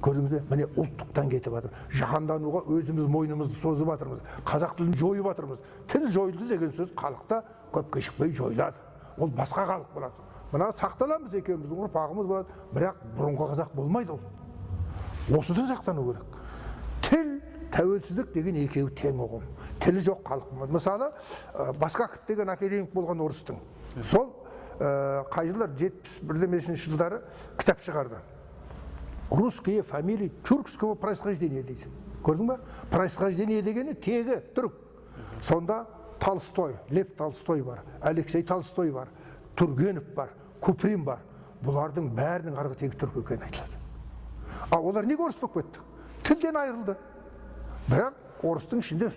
Көрдіңіз бе? Міне ұлттықтан кетіп жатыр. Жаһандануға өзіміз мойнымызды созып жатырмыз. Қазақ тілін жойып жатырмыз. Тіл жойылды деген сөз халықта көп кешікпей жойылады. Ол басқа халық болады. Мына сақталамыз, екеуміздің ұрпағымыз болады, бірақ бұрынғы қазақ болмайды ол. Осыдан сақтану керек. Тіл, тәуелсіздік деген екеуі тең ұғым. Тілі жоқ халық. Мысалы, Басқаков деген академик болған орыстың. Сол қай жылдар 71-ші жылдары кітап шығарды. Русские фамилии тюркского происхождения дейді. Көрдің ба? Происхождение дегені тегі түрік. Сонда Толстой, Лев Толстой бар, Алексей Толстой бар, Тургенев бар, Куприн бар. Бұлардың бәрінің арғы тегі түрік екені айтылады. Олар неге орыс болып кетті? Тілден айырылды. Бірақ орыстың ішінде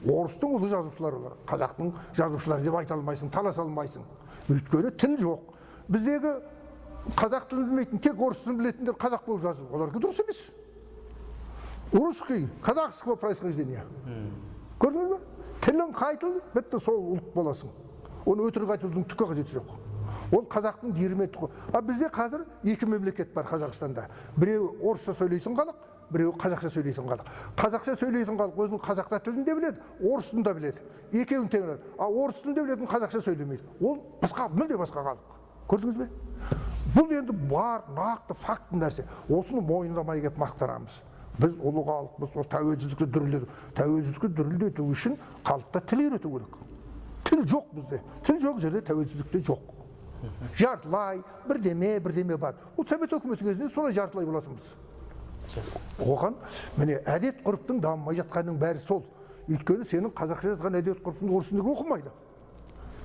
орыстың ұлы жазушылар олар. Қазақтың жазушылары деп айта алмайсың, таласа алмайсың. Өйткені тіл жоқ. Біздегі қазақ тілін білмейтін, тек орыс тілін білетіндер қазақ болып жазып, оларға дұрыс емес. Русский, казахского происхождения. Көрдіңіз бе? Тілін қайтыл, бітті сол ұлт боласың. Оны өтірік айтудың түкке қажеті жоқ. Ол қазақтың диірмен тұқы. Бізде қазір екі мемлекет бар Қазақстанда. Біреуі орысша сөйлейтін халық, біреуі қазақша сөйлейтін халық. Қазақша сөйлейтін халық өзінің қазақша тілін де біледі, орыс тілін де біледі. Екеуін тең біледі. Орыс тілін де білетін қазақша сөйлемейді. Ол мүлде басқа халық. Көрдіңіз бе? Бұл енді бар, нақты, факт нәрсе. Осыны мойындамай кеп мақтанамыз. Біз ұлы халықпыз, тәуелсіздікті дүрілдету. Тәуелсіздікті дүрілдету үшін халықта тіл үйрету керек. Тіл жоқ бізде. Тіл жоқ жерде тәуелсіздікте жоқ. Жартылай, бірдеме бар. Ол совет өкіметі кезінде солай жартылай болатынбыз. Оған, міне, әдет ғұрыптың дамымай жатқанның бәрі сол. Өйткені сенің қазақша жазған әдет ғұрыптың орыс тілінде оқымайды.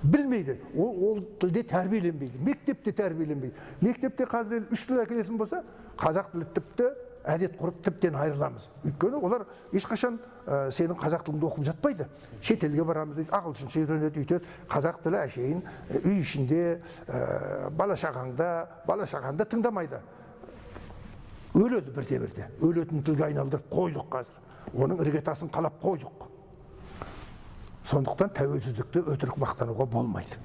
Білмейді. Ол тілде тәрбиеленбейді. Мектепте тәрбиеленбейді. Мектепте қазір 3 тіл әкелетін болса, қазақ тілі тіпті әдет ғұрып тіптен айырыламыз. Өйткені олар ешқашан сенің қазақ тіліңді оқып жатпайды. Шетелге барамыз дейді, ағылшынша үйренеді, өйтеді. Қазақ тілі әшейін үй ішінде, бала-шағаңда тыңдамайды. Өледі бірте-бірте. Өлетін тілге айналдырып қойдық қазір. Оның іргетасын қалап қойдық. Сондықтан тәуелсіздікті өтірік мақтануға болмайды.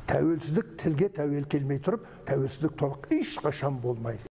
Тәуелсіздік тілге тәуел келмей тұрып, тәуелсіздік толық ешқашан болмайды.